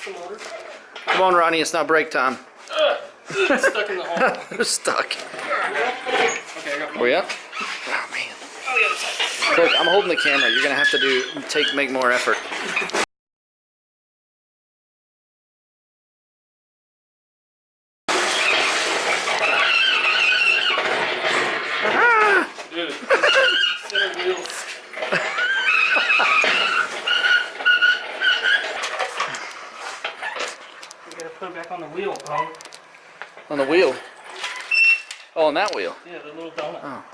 the motor. Come on, Ronnie, it's not break time. Stuck in the hole. They're stuck. Okay, I got one. Where you at? Oh, man. Oh, the other side. Look, I'm holding the camera. You're going to have to make more effort. Dude, center wheels. You gotta put it back on the wheel, bro. On the wheel? Oh, on that wheel? Yeah, the little donut. Oh.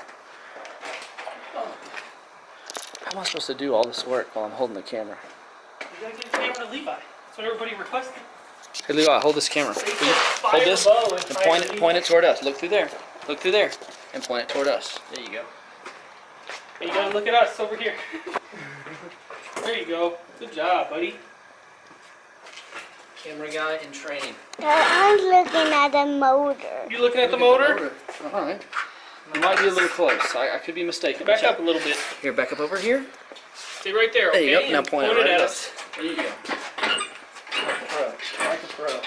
How am I supposed to do all this work while I'm holding the camera? You gotta get the camera to Levi. That's what everybody requested. Hey, Levi, hold this camera. Hold this and point it toward us. Look through there. Look through there. And point it toward us. There you go. Hey, you gotta look at us over here. There you go. Good job, buddy. Camera guy in training. I'm looking at the motor. You looking at the motor? All right. You might be a little close. I could be mistaken. Back up a little bit. Here, back up over here. Stay right there, okay? There you go. Now point it right at us. us. There you go. Like a pro. Like a pro.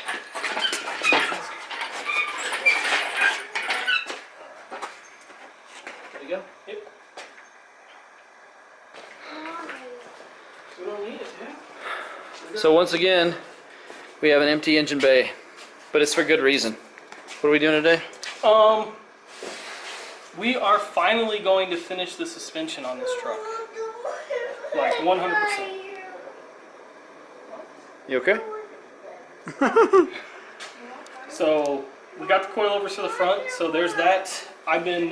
There you go. Yep. We don't need it, dude. So once again, we have an empty engine bay, but it's for good reason. What are we doing today? We are finally going to finish the suspension on this truck. Like 100%. You okay? So we got the coilovers for the front, so there's that. I've been,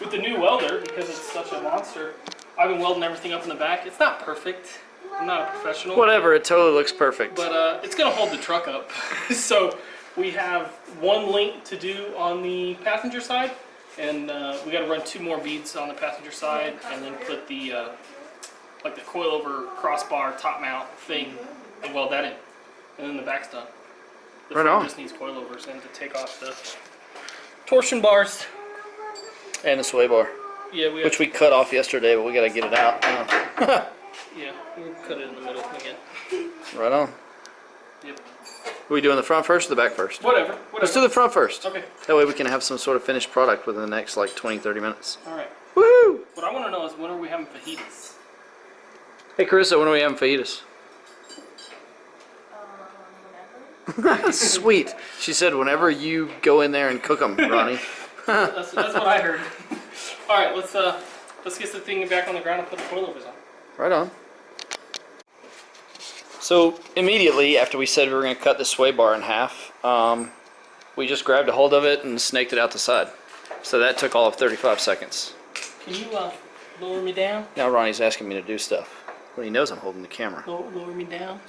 with the new welder, because it's such a monster, I've been welding everything up in the back. It's not perfect. I'm not a professional. Whatever, it totally looks perfect. But it's going to hold the truck up. So we have one link to do on the passenger side, and we got to run 2 more beads on the passenger side, and then put the like the coilover crossbar top mount thing and weld that in, and then the back's done. The Right front on. just needs coilovers and to take off the torsion bars. And the sway bar, Yeah, we have, which we cut off yesterday, but we got to get it out. yeah, we'll cut it in the middle again. Right on. Yep. Are we doing the front first or the back first? Whatever. Let's do the front first. Okay. That way we can have some sort of finished product within the next like 20-30 minutes. All right. Woohoo! What I want to know is when are we having fajitas? Hey Carissa, when are we having fajitas? Sweet. She said whenever you go in there and cook them, Ronnie. That's what I heard. All right, let's get the thing back on the ground and put the coilovers on. Right on. So immediately after we said we were going to cut the sway bar in half, we just grabbed a hold of it and snaked it out the side. So that took all of 35 seconds. Can you lower me down? Now Ronnie's asking me to do stuff. Well, he knows I'm holding the camera. Lower me down.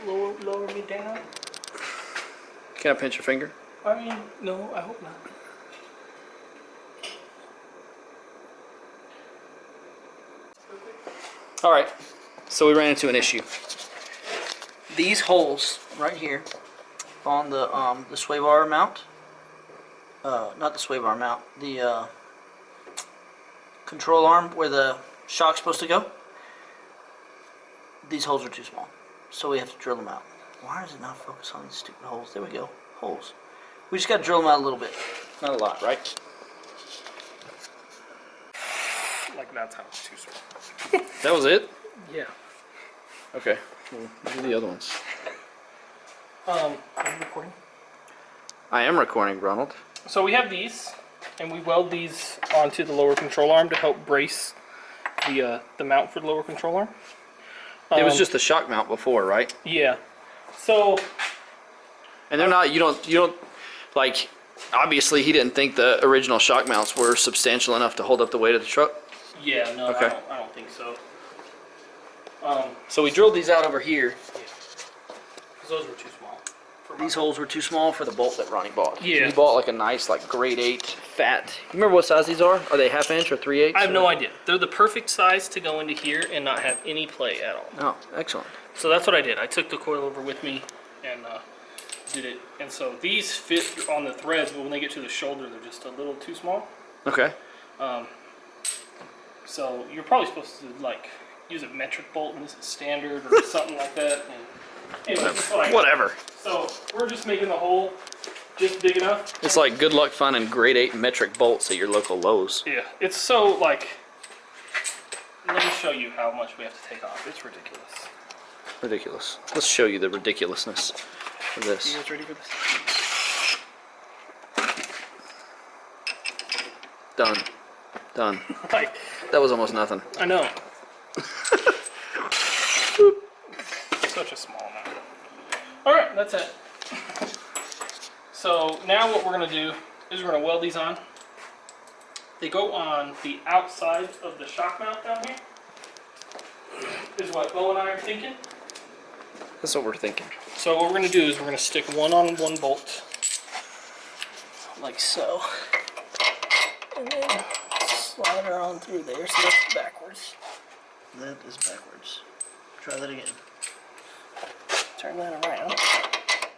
Lower me down. Can I pinch your finger? I mean, no, I hope not. All right. So we ran into an issue. These holes right here on the sway bar mount. Not the sway bar mount. The control arm where the shock's supposed to go. These holes are too small, so we have to drill them out. Why does it not focus on these stupid holes? There we go. Holes. We just got to drill them out a little bit. Not a lot, right? Like that's how it's too small. That was it? Yeah. Okay. We'll do the other ones. Are you recording? I am recording, Ronald. So we have these, and we weld these onto the lower control arm to help brace the mount for the lower control arm. It was just the shock mount before, right? Yeah. So. And they're not, you don't, like, obviously he didn't think the original shock mounts were substantial enough to hold up the weight of the truck. Yeah, no, Okay. I don't think so. So we drilled these out over here. Because those were too small. These holes were too small for the bolt that Ronnie bought. Yeah. He bought like a nice, like grade 8 fat. You remember what size these are? Are they 1/2 inch or 3/8? I have no idea. They're the perfect size to go into here and not have any play at all. Oh, excellent. So that's what I did. I took the coilover with me and did it. And so these fit on the threads, but when they get to the shoulder, they're just a little too small. Okay. So you're probably supposed to like use a metric bolt, and this is standard or something like that. And Anyway, that's what I got. Whatever. So we're just making the hole just big enough. It's like good luck finding grade 8 metric bolts at your local Lowe's. Yeah, it's so like. Let me show you how much we have to take off. It's ridiculous. Ridiculous. Let's show you the ridiculousness of You this. guys ready for this? Done. Done. Like, That was almost nothing. I know. Such a small amount. Alright, that's it. So now what we're going to do is we're going to weld these on. They go on the outside of the shock mount down here. Is what Beau and I are thinking. That's what we're thinking. So what we're going to do is we're going to stick one on one bolt. Like so. And then slide her on through there, so that's backwards. That is backwards. Try that again. Turn that around.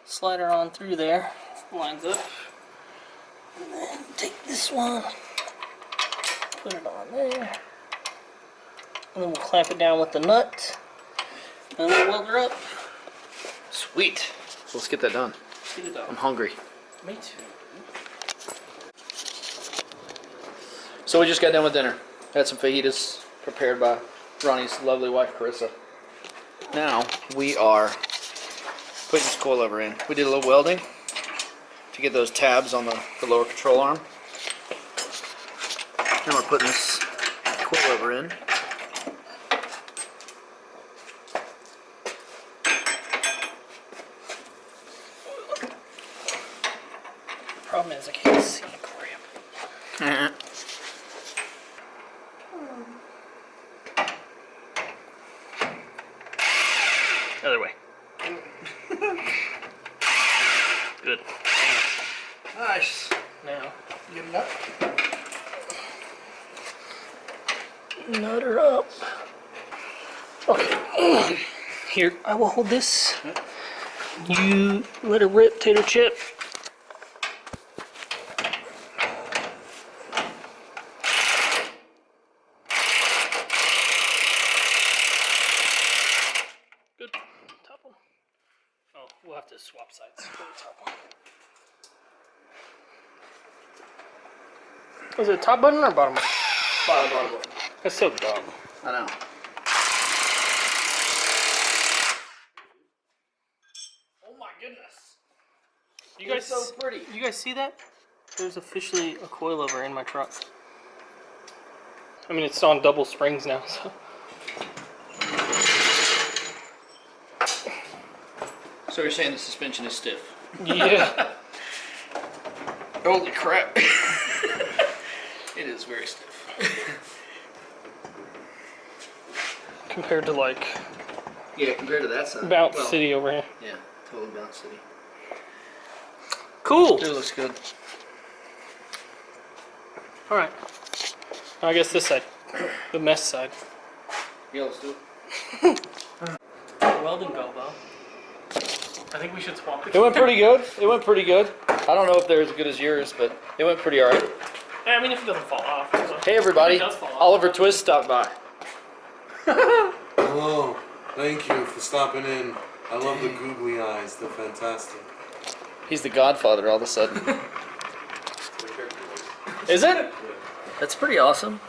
Slide her on through there. Lines up. And then take this one. Put it on there. And then we'll clamp it down with the nut. And we'll weld her up. Sweet. Let's get that done. Get it I'm done. hungry. Me too. So we just got done with dinner. Had some fajitas prepared by Ronnie's lovely wife, Carissa. Now we are putting this coilover in. We did a little welding to get those tabs on the lower control arm. Now we're putting this coilover in. Problem is I can't see Corey. Other way. Good. Nice. Now, Get it up. nut her up. Okay. Here, I will hold this. You let her rip, tater chip. Good. Top one. Oh, we'll have to swap sides for the top one. Was it top button or bottom button? Bottom. That's so dumb. I know. Oh my goodness. You guys, so pretty. You guys see that? There's officially a coilover in my truck. I mean, it's on double springs now, so. So you're saying the suspension is stiff? Yeah. Holy crap. It is very stiff. Compared to like Yeah, compared to that side. Bounce Well, City over here. Yeah, totally Bounce City. Cool. It looks good. All right. I guess this side, the mess side. Yeah, let's do it. Welding go, Beau. I think we should swap the. It went pretty good. It went pretty good. I don't know if they're as good as yours, but it went pretty alright. I mean, if it doesn't fall off. So. Hey everybody, If it does fall off. Oliver Twist stopped by. Hello, thank you for stopping in. I love the googly eyes, they're fantastic. He's the godfather all of a sudden. Is it? That's pretty awesome.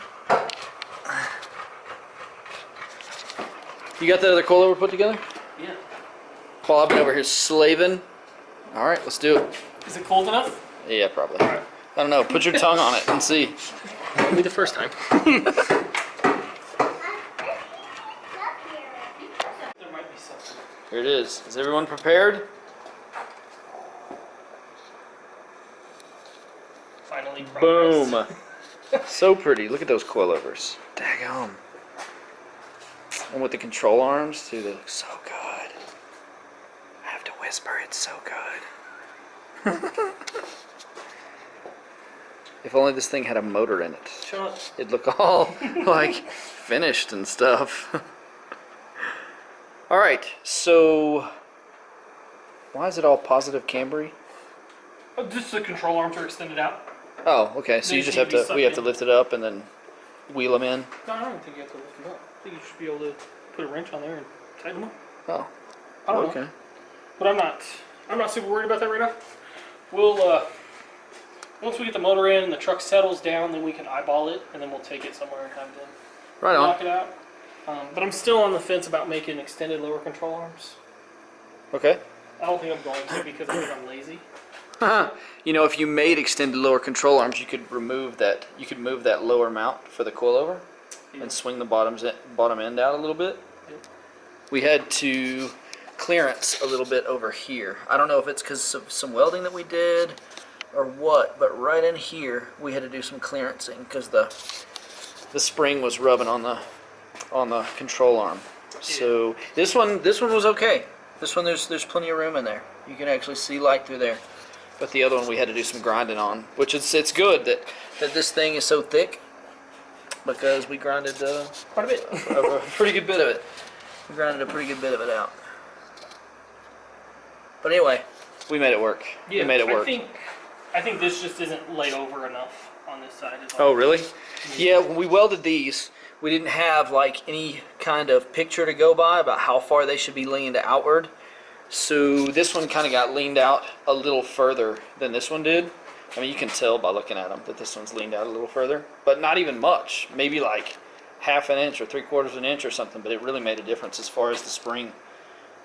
You got the other coilover put together? Yeah. While I've been over here slaving. Alright, let's do it. Is it cold enough? Yeah, probably. I don't know, put your tongue on it and see. Won't be the first time. There might be something. Here it is. Is everyone prepared? Finally, progress. Boom. So pretty. Look at those coilovers. Daggum. And with the control arms too, they look so good. I have to whisper, it's so good. If only this thing had a motor in it. Shut up. It'd look all like finished and stuff. Alright, so why is it all positive cambery? Oh, just the control arms are extended out. Oh, okay, so They you just seem have to be to, we have to sucked in. lift it up and then wheel them in. No, I don't think you have to lift them up. I think you should be able to put a wrench on there and tighten them up. Oh, I don't know. okay. But I'm not super worried about that right now. We'll once we get the motor in and the truck settles down, then we can eyeball it, and then we'll take it somewhere and have them Right on. knock it out. But I'm still on the fence about making extended lower control arms. Okay. I don't think I'm going to because I think I'm lazy. You know, if you made extended lower control arms, you could remove that. You could move that lower mount for the coilover Yeah. and swing the bottom end out a little bit. Yeah. We had to clearance a little bit over here. I don't know if it's because of some welding that we did or what, but right in here we had to do some clearancing because the spring was rubbing on the control arm. So this one was okay. This one there's plenty of room in there. You can actually see light through there. But the other one we had to do some grinding on, which it's good that this thing is so thick because we grinded Quite a bit. a pretty good bit of it. We grinded a pretty good bit of it out. But anyway, we made it work. Yeah, we made it work. I think this just isn't laid over enough on this side. Is all. Oh, really? Yeah, when we welded these, we didn't have like any kind of picture to go by about how far they should be leaned outward. So this one kind of got leaned out a little further than this one did. I mean, you can tell by looking at them that this one's leaned out a little further, but not even much. Maybe like half an inch or 3/4 an inch or something, but it really made a difference as far as the spring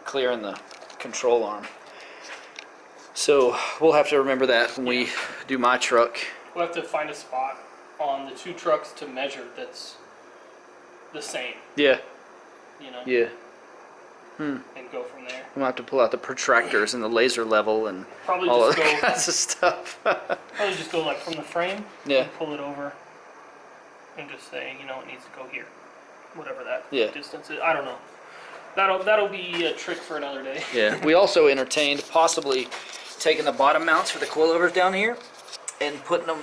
clearing the control arm. So we'll have to remember that when we do my truck. We'll have to find a spot on the two trucks to measure that's the same, Yeah, you know, yeah. and go from there. I'm gonna have to pull out the protractors and the laser level and Probably all just other go. kinds of stuff. Probably just go like from the frame. Yeah. And pull it over, and just say, you know, it needs to go here, whatever that Yeah. distance is. I don't know. That'll be a trick for another day. Yeah. We also entertained possibly taking the bottom mounts for the coilovers down here and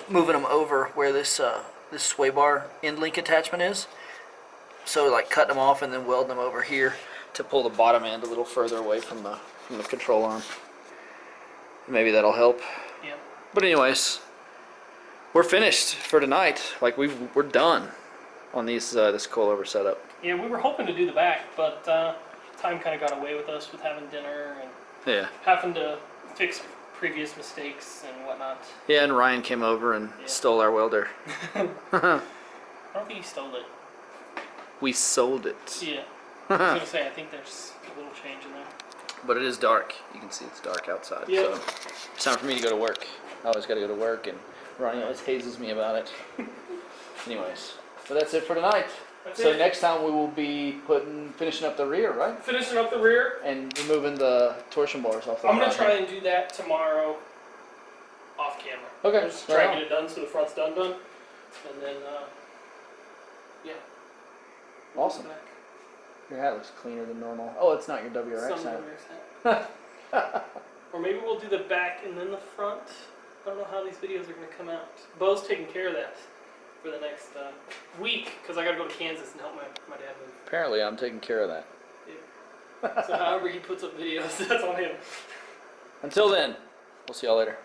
moving them over where this sway bar end link attachment is. So like cutting them off and then welding them over here to pull the bottom end a little further away from the control arm. Maybe that'll help. Yeah. But anyways, we're finished for tonight. Like we're done on these this coilover setup. Yeah, we were hoping to do the back, but time kind of got away with us with having dinner and Yeah. having to fix previous mistakes and whatnot. Yeah, and Ryan came over and stole our welder. I don't think he stole it. We sold it. Yeah. I was gonna say, I think there's a little change in there. But it is dark. You can see it's dark outside. Yeah. So it's time for me to go to work. I always got to go to work, and Ronnie always hazes me about it. Anyways, so that's it for tonight. That's So it. next time we will be finishing up the rear, right? Finishing up the rear. And removing the torsion bars off the I'm gonna front. try and do that tomorrow off camera. Okay. Just try and get it done so the front's done. And then, yeah. Awesome. Back. Your hat looks cleaner than normal. Oh, it's not your WRX Some hat. WRX hat. Or maybe we'll do the back and then the front. I don't know how these videos are going to come out. Bo's taking care of that for the next week because I got to go to Kansas and help my dad move. Apparently, I'm taking care of that. Yeah. So however he puts up videos, that's on him. Until then, we'll see y'all later.